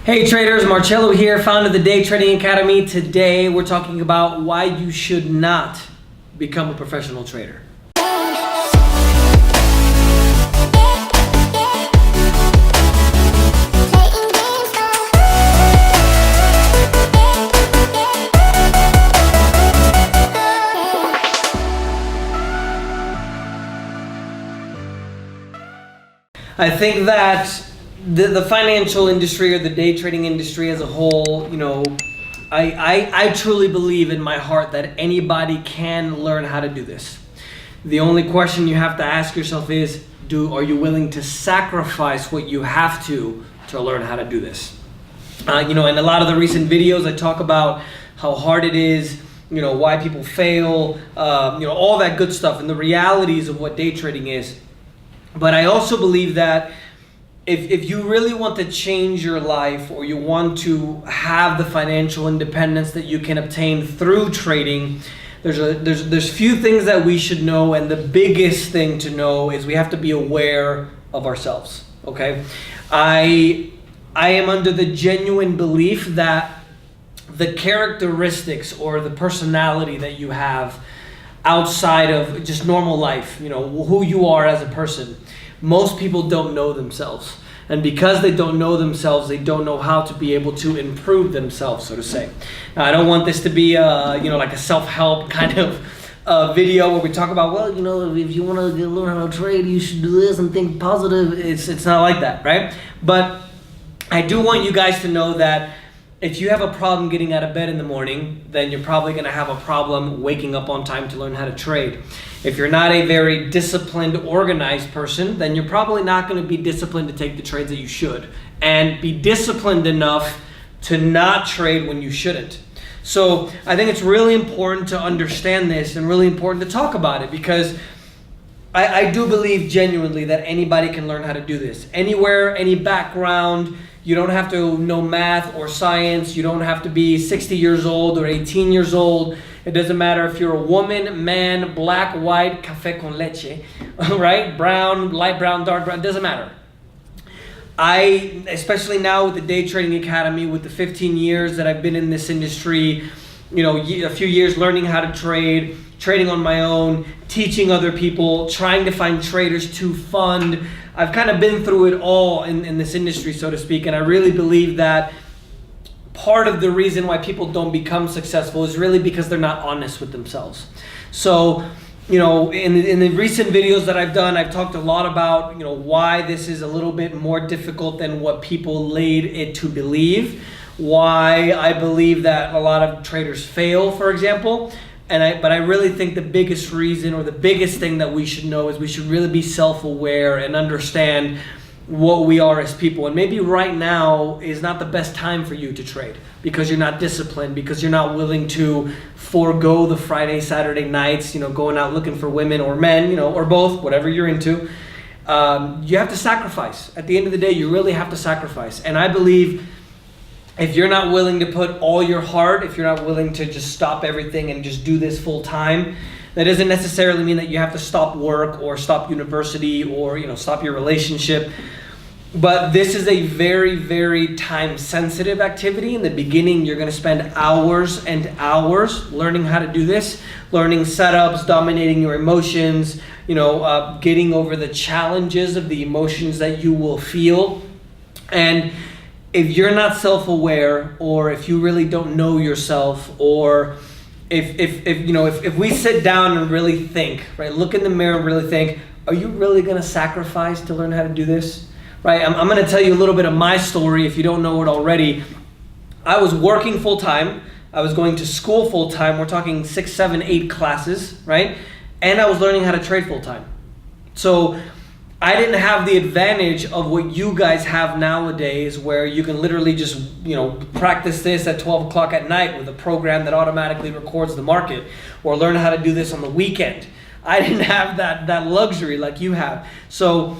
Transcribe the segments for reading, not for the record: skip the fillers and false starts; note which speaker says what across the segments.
Speaker 1: Hey traders, Marcello here, founder of the Day Trading Academy. Today we're talking about why you should not become a professional trader. I think that the financial industry or the day trading industry as a whole, I truly believe in my heart that anybody can learn how to do this. The only question you have to ask yourself is, are you willing to sacrifice what you have to learn how to do this? In a lot of the recent videos, I talk about how hard it is, why people fail, all that good stuff and the realities of what day trading is. But I also believe that if you really want to change your life, or you want to have the financial independence that you can obtain through trading, there's few things that we should know, and the biggest thing to know is we have to be aware of ourselves. Okay, I am under the genuine belief that the characteristics or the personality that you have outside of just normal life, who you are as a person, most people don't know themselves. And because they don't know themselves, they don't know how to be able to improve themselves, so to say. Now, I don't want this to be like a self-help kind of video where we talk about, if you want to learn how to trade, you should do this and think positive. It's not like that, right? But I do want you guys to know that if you have a problem getting out of bed in the morning, then you're probably going to have a problem waking up on time to learn how to trade. If you're not a very disciplined, organized person, then you're probably not going to be disciplined to take the trades that you should, and be disciplined enough to not trade when you shouldn't. So I think it's really important to understand this and really important to talk about it, because I do believe genuinely that anybody can learn how to do this. Anywhere, any background. You don't have to know math or science. You don't have to be 60 years old or 18 years old. It doesn't matter if you're a woman, man, black, white, café con leche, right? Brown, light brown, dark brown, it doesn't matter. Especially now with the Day Trading Academy, with the 15 years that I've been in this industry, a few years learning how to trade, trading on my own, teaching other people, trying to find traders to fund. I've kind of been through it all in this industry, so to speak, and I really believe that part of the reason why people don't become successful is really because they're not honest with themselves. So, in the recent videos that I've done, I've talked a lot about, why this is a little bit more difficult than what people laid it to believe, why I believe that a lot of traders fail, for example. But I really think the biggest reason, or the biggest thing that we should know, is we should really be self-aware and understand what we are as people. And maybe right now is not the best time for you to trade, because you're not disciplined, because you're not willing to forego the Friday, Saturday nights, going out looking for women or men, or both, whatever you're into. You have to sacrifice. At the end of the day, you really have to sacrifice. And I believe if you're not willing to put all your heart, if you're not willing to just stop everything and just do this full time, that doesn't necessarily mean that you have to stop work or stop university or stop your relationship. But this is a very, very time-sensitive activity. In the beginning, you're going to spend hours and hours learning how to do this, learning setups, dominating your emotions, getting over the challenges of the emotions that you will feel. And if you're not self-aware, or if you really don't know yourself, or if we sit down and really think, right, look in the mirror and really think, are you really going to sacrifice to learn how to do this? Right? I'm going to tell you a little bit of my story if you don't know it already. I was working full-time. I was going to school full-time. We're talking 6, 7, 8 classes, right? And I was learning how to trade full-time. So I didn't have the advantage of what you guys have nowadays, where you can literally just, practice this at 12 o'clock at night with a program that automatically records the market, or learn how to do this on the weekend. I didn't have that luxury like you have. So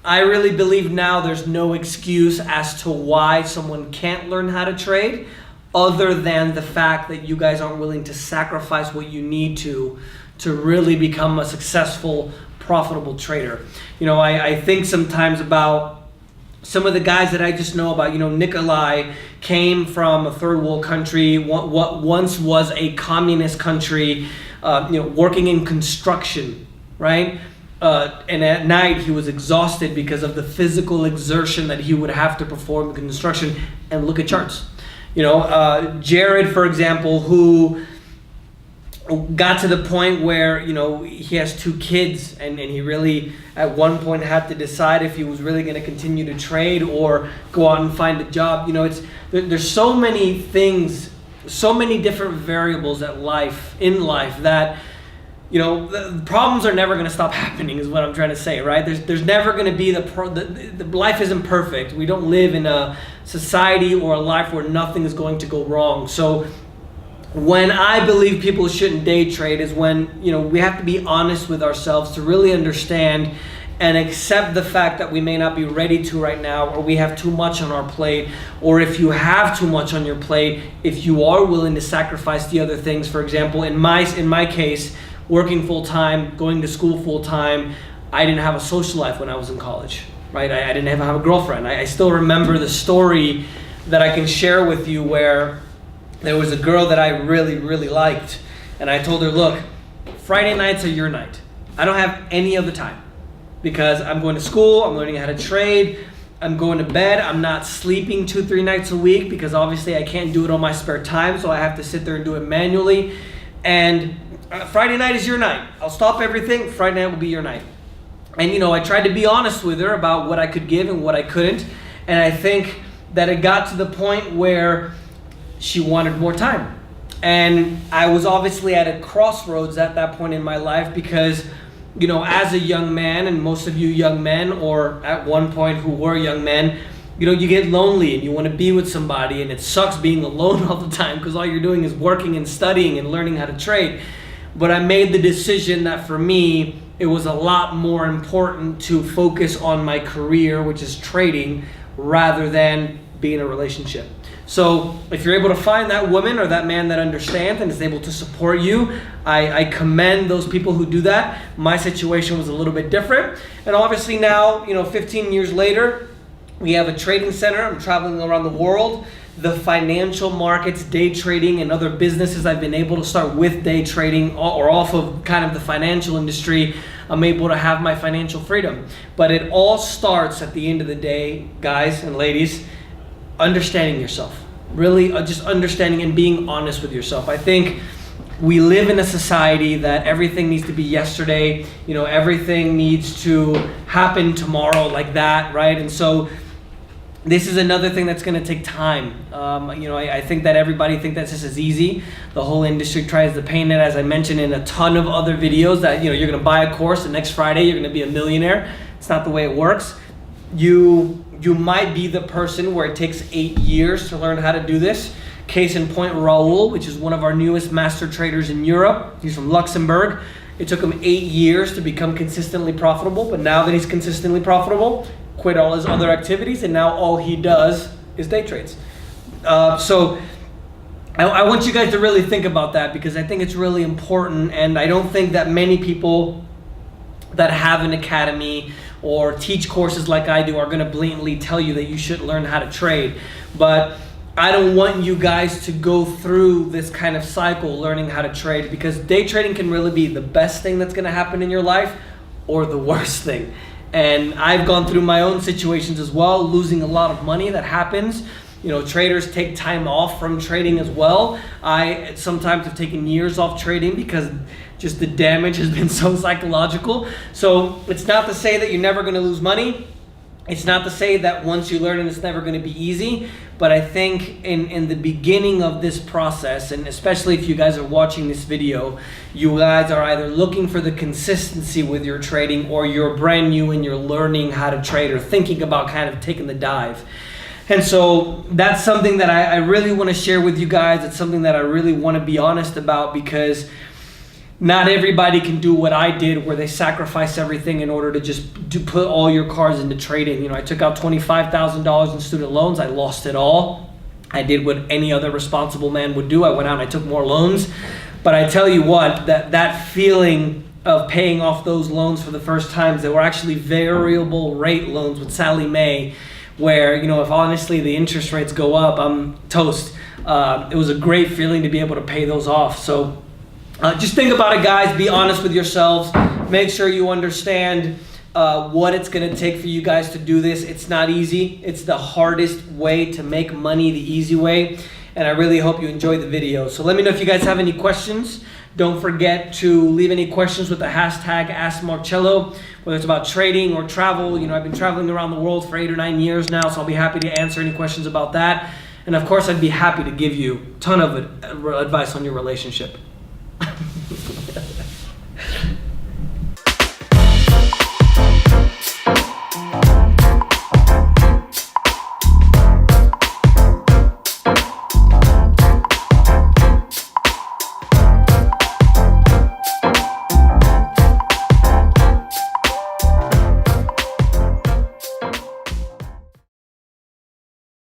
Speaker 1: I really believe now there's no excuse as to why someone can't learn how to trade, other than the fact that you guys aren't willing to sacrifice what you need to really become a successful, profitable trader. I think sometimes about Some of the guys that I just know about, Nikolai came from a third world country, what once was a communist country, working in construction, right? And at night he was exhausted because of the physical exertion that he would have to perform in construction. And look at charts. Jared, for example, who got to the point where he has 2 kids, and he really at one point had to decide if he was really going to continue to trade or go out and find a job. There's so many things, so many different variables in life that the problems are never going to stop happening, is what I'm trying to say, right? There's never going to be the life isn't perfect. We don't live in a society or a life where nothing is going to go wrong. So when I believe people shouldn't day trade is when, we have to be honest with ourselves to really understand and accept the fact that we may not be ready to right now, or we have too much on our plate, or if you have too much on your plate, if you are willing to sacrifice the other things. For example, in my case, working full-time, going to school full-time, I didn't have a social life when I was in college, right? I didn't have a girlfriend. I still remember the story that I can share with you where there was a girl that I really, really liked, and I told her, look, Friday nights are your night. I don't have any other time because I'm going to school, I'm learning how to trade, I'm going to bed, I'm not sleeping 2-3 nights a week because obviously I can't do it on my spare time, so I have to sit there and do it manually. And Friday night is your night. I'll stop everything, Friday night will be your night. And I tried to be honest with her about what I could give and what I couldn't, and I think that it got to the point where she wanted more time. And I was obviously at a crossroads at that point in my life because, as a young man, and most of you young men, or at one point who were young men, you get lonely and you want to be with somebody, and it sucks being alone all the time because all you're doing is working and studying and learning how to trade. But I made the decision that for me, it was a lot more important to focus on my career, which is trading, rather than be in a relationship. So if you're able to find that woman or that man that understands and is able to support you, I commend those people who do that. My situation was a little bit different. And obviously now, 15 years later, we have a trading center. I'm traveling around the world. The financial markets, day trading, and other businesses I've been able to start with day trading or off of kind of the financial industry. I'm able to have my financial freedom. But it all starts at the end of the day, guys and ladies, understanding yourself, really just understanding and being honest with yourself. I think we live in a society that everything needs to be yesterday, everything needs to happen tomorrow like that, right? And so this is another thing that's going to take time. I think that everybody thinks that this is easy. The whole industry tries to paint it, as I mentioned in a ton of other videos, that you're going to buy a course and next Friday you're going to be a millionaire. It's not the way it works. You might be the person where it takes 8 years to learn how to do this. Case in point, Raul, which is one of our newest master traders in Europe. He's from Luxembourg. It took him 8 years to become consistently profitable, but now that he's consistently profitable, quit all his other activities, and now all he does is day trades. So I want you guys to really think about that, because I think it's really important, and I don't think that many people that have an academy or teach courses like I do are going to blatantly tell you that you should learn how to trade. But I don't want you guys to go through this kind of cycle learning how to trade, because day trading can really be the best thing that's going to happen in your life or the worst thing. And I've gone through my own situations as well, losing a lot of money. That happens. Traders take time off from trading as well. I sometimes have taken years off trading because just the damage has been so psychological. So it's not to say that you're never going to lose money. It's not to say that once you learn it, it's never going to be easy. But I think in the beginning of this process, and especially if you guys are watching this video, you guys are either looking for the consistency with your trading, or you're brand new and you're learning how to trade or thinking about kind of taking the dive. And so that's something that I really want to share with you guys. It's something that I really want to be honest about, because not everybody can do what I did, where they sacrifice everything in order to put all your cards into trading. I took out $25,000 in student loans. I lost it all. I did what any other responsible man would do. I went out and I took more loans. But I tell you what, that feeling of paying off those loans for the first time, they were actually variable rate loans with Sallie Mae, where, you know, if honestly the interest rates go up, I'm toast. It was a great feeling to be able to pay those off. So just think about it, guys. Be honest with yourselves. Make sure you understand what it's going to take for you guys to do this. It's not easy. It's the hardest way to make money, the easy way. And I really hope you enjoyed the video. So let me know if you guys have any questions. Don't forget to leave any questions with the hashtag AskMarcello, whether it's about trading or travel. You know, I've been traveling around the world for 8 or 9 years now, so I'll be happy to answer any questions about that. And of course, I'd be happy to give you a ton of advice on your relationship.